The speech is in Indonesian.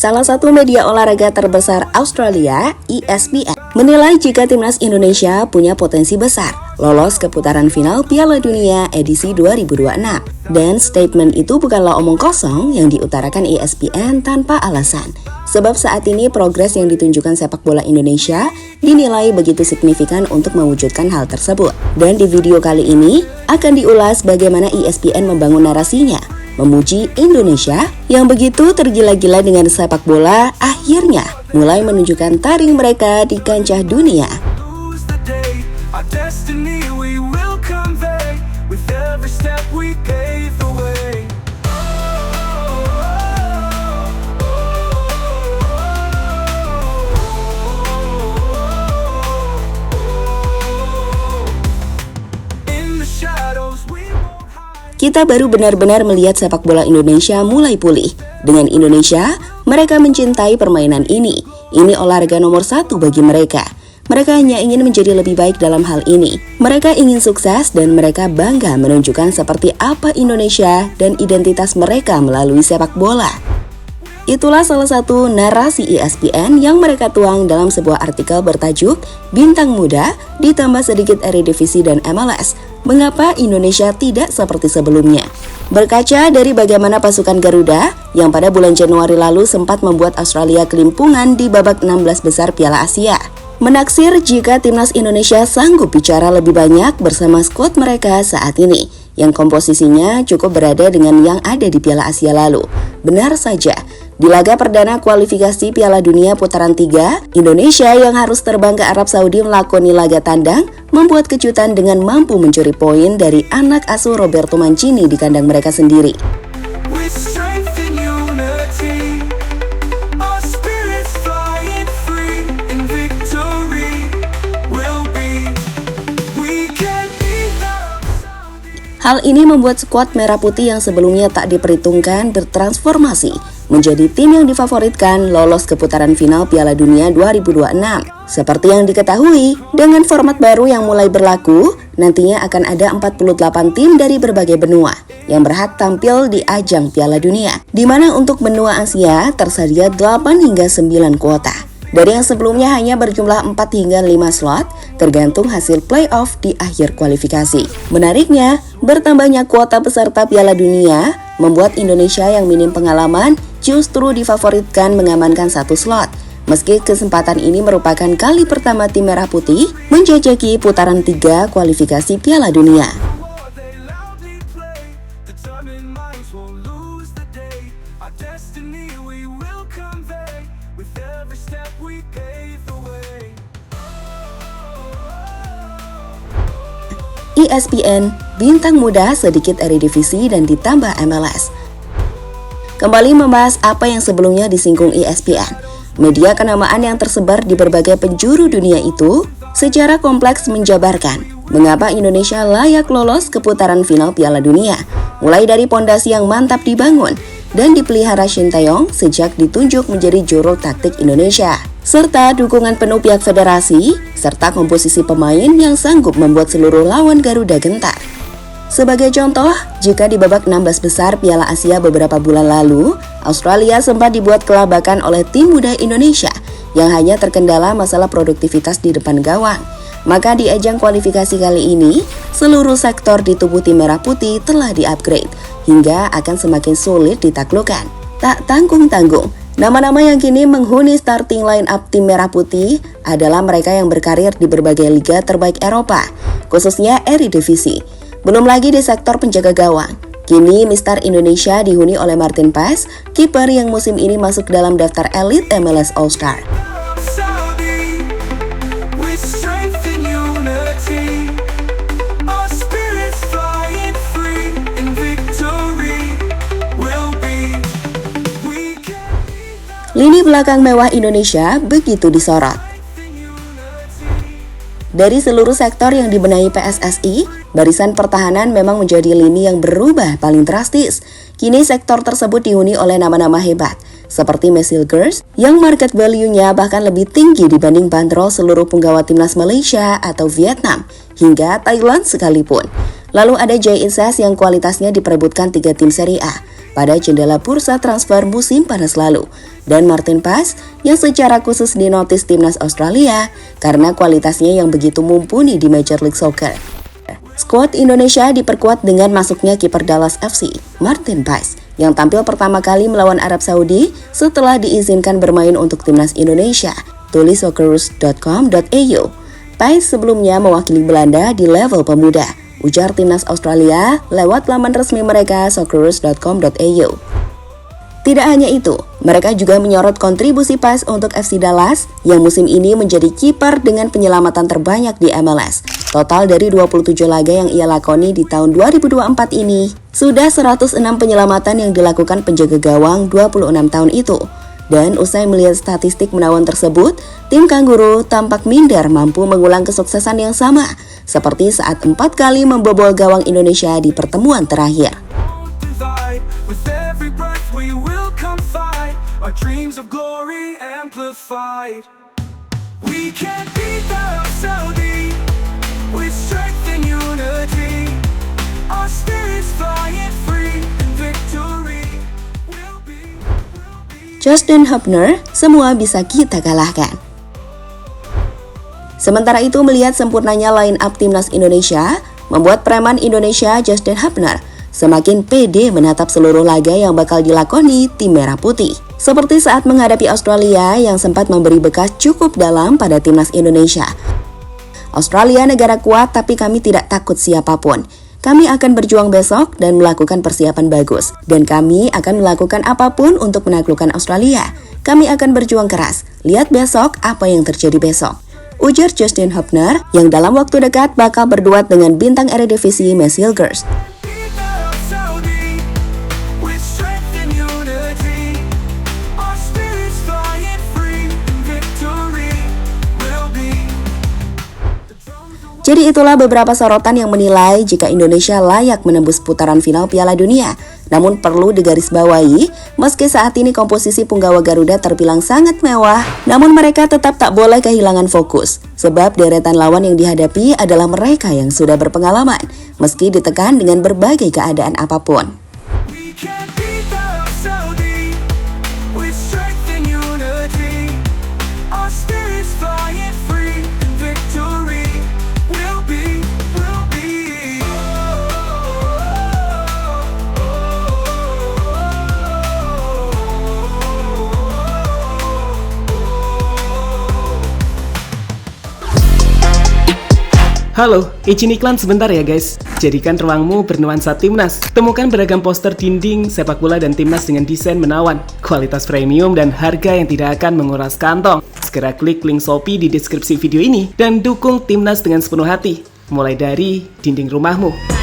Salah satu media olahraga terbesar Australia, ESPN, menilai jika timnas Indonesia punya potensi besar lolos ke putaran final Piala Dunia edisi 2026. Dan statement itu bukanlah omong kosong yang diutarakan ESPN tanpa alasan. Sebab saat ini progres yang ditunjukkan sepak bola Indonesia dinilai begitu signifikan untuk mewujudkan hal tersebut. Dan di video kali ini akan diulas bagaimana ESPN membangun narasinya memuji Indonesia yang begitu tergila-gila dengan sepak bola akhirnya mulai menunjukkan taring mereka di kancah dunia. Kita baru benar-benar melihat sepak bola Indonesia mulai pulih. Dengan Indonesia, mereka mencintai permainan ini. Ini olahraga nomor 1 bagi mereka. Mereka hanya ingin menjadi lebih baik dalam hal ini. Mereka ingin sukses dan mereka bangga menunjukkan seperti apa Indonesia dan identitas mereka melalui sepak bola. Itulah salah satu narasi ESPN yang mereka tuang dalam sebuah artikel bertajuk Bintang Muda ditambah sedikit Eredivisie dan MLS. Mengapa Indonesia tidak seperti sebelumnya? Berkaca dari bagaimana pasukan Garuda yang pada bulan Januari lalu sempat membuat Australia kelimpungan di babak 16 besar Piala Asia. Menaksir jika timnas Indonesia sanggup bicara lebih banyak bersama skuad mereka saat ini, yang komposisinya cukup berada dengan yang ada di Piala Asia lalu. Benar saja, di laga perdana kualifikasi Piala Dunia putaran 3, Indonesia yang harus terbang ke Arab Saudi melakoni laga tandang, membuat kejutan dengan mampu mencuri poin dari anak asuh Roberto Mancini di kandang mereka sendiri. Hal ini membuat skuad Merah Putih yang sebelumnya tak diperhitungkan bertransformasi menjadi tim yang difavoritkan lolos ke putaran final Piala Dunia 2026. Seperti yang diketahui, dengan format baru yang mulai berlaku, nantinya akan ada 48 tim dari berbagai benua yang berhak tampil di ajang Piala Dunia, di mana untuk benua Asia tersedia 8 hingga 9 kuota. Dari yang sebelumnya hanya berjumlah 4 hingga 5 slot, tergantung hasil playoff di akhir kualifikasi. Menariknya, bertambahnya kuota peserta Piala Dunia membuat Indonesia yang minim pengalaman justru difavoritkan mengamankan 1 slot. Meski kesempatan ini merupakan kali pertama tim Merah Putih menjajaki putaran 3 kualifikasi Piala Dunia. ESPN, Bintang Muda sedikit Eredivisie dan ditambah MLS. Kembali membahas apa yang sebelumnya disinggung ESPN. Media kenamaan yang tersebar di berbagai penjuru dunia itu secara kompleks menjabarkan mengapa Indonesia layak lolos ke putaran final Piala Dunia. Mulai dari pondasi yang mantap dibangun dan dipelihara Shin Tae-yong sejak ditunjuk menjadi juru taktik Indonesia, serta dukungan penuh pihak federasi, serta komposisi pemain yang sanggup membuat seluruh lawan Garuda gentar. Sebagai contoh, jika di babak 16 besar Piala Asia beberapa bulan lalu, Australia sempat dibuat kelabakan oleh tim muda Indonesia yang hanya terkendala masalah produktivitas di depan gawang. Maka di ajang kualifikasi kali ini, seluruh sektor di tubuh tim Merah Putih telah di-upgrade, hingga akan semakin sulit ditaklukkan. Tak tanggung-tanggung, nama-nama yang kini menghuni starting line up tim Merah Putih adalah mereka yang berkarir di berbagai liga terbaik Eropa, khususnya Eredivisie. Belum lagi di sektor penjaga gawang. Kini Mister Indonesia dihuni oleh Martin Paes, kiper yang musim ini masuk dalam daftar elit MLS All-Star. Lini belakang mewah Indonesia begitu disorot. Dari seluruh sektor yang dibenahi PSSI, barisan pertahanan memang menjadi lini yang berubah paling drastis. Kini sektor tersebut dihuni oleh nama-nama hebat, seperti Messil Girls, yang market value-nya bahkan lebih tinggi dibanding bandrol seluruh penggawa timnas Malaysia atau Vietnam, hingga Thailand sekalipun. Lalu ada Jay Ises yang kualitasnya diperebutkan 3 tim Serie A. pada jendela bursa transfer musim panas lalu, dan Martin Paes yang secara khusus dinotis timnas Australia karena kualitasnya yang begitu mumpuni di Major League Soccer. Skuad Indonesia diperkuat dengan masuknya kiper Dallas FC, Martin Paes, yang tampil pertama kali melawan Arab Saudi setelah diizinkan bermain untuk timnas Indonesia, tulis Socceroos.com.au. Paes sebelumnya mewakili Belanda di level pemuda, ujar timnas Australia lewat laman resmi mereka Socceroos.com.au. Tidak hanya itu, mereka juga menyorot kontribusi Paes untuk FC Dallas yang musim ini menjadi kiper dengan penyelamatan terbanyak di MLS. Total dari 27 laga yang ia lakoni di tahun 2024 ini, sudah 106 penyelamatan yang dilakukan penjaga gawang 26 tahun itu. Dan usai melihat statistik menawan tersebut, tim Kangguru tampak minder mampu mengulang kesuksesan yang sama, seperti saat 4 kali membobol gawang Indonesia di pertemuan terakhir. Our dreams of glory amplified. We can't beat the Saudi with strength and unity. Our spirits flying free and victory will be. Justin Hubner, semua bisa kita kalahkan. Sementara itu, melihat sempurnanya line up timnas Indonesia, membuat preman Indonesia Justin Hubner semakin pede menatap seluruh laga yang bakal dilakoni tim merah putih. Seperti saat menghadapi Australia yang sempat memberi bekas cukup dalam pada timnas Indonesia. Australia negara kuat, tapi kami tidak takut siapapun. Kami akan berjuang besok dan melakukan persiapan bagus. Dan kami akan melakukan apapun untuk menaklukkan Australia. Kami akan berjuang keras. Lihat besok apa yang terjadi besok, ujar Justin Hubner yang dalam waktu dekat bakal berduet dengan bintang Eredivisie Mads Hilgers. Jadi itulah beberapa sorotan yang menilai jika Indonesia layak menembus putaran final Piala Dunia. Namun perlu digarisbawahi, meski saat ini komposisi punggawa Garuda terbilang sangat mewah, namun mereka tetap tak boleh kehilangan fokus. Sebab deretan lawan yang dihadapi adalah mereka yang sudah berpengalaman, meski ditekan dengan berbagai keadaan apapun. Halo, izin iklan sebentar ya guys. Jadikan ruangmu bernuansa timnas. Temukan beragam poster dinding, sepak bola dan timnas dengan desain menawan, kualitas premium dan harga yang tidak akan menguras kantong. Segera klik link Shopee di deskripsi video ini dan dukung timnas dengan sepenuh hati. Mulai dari dinding rumahmu.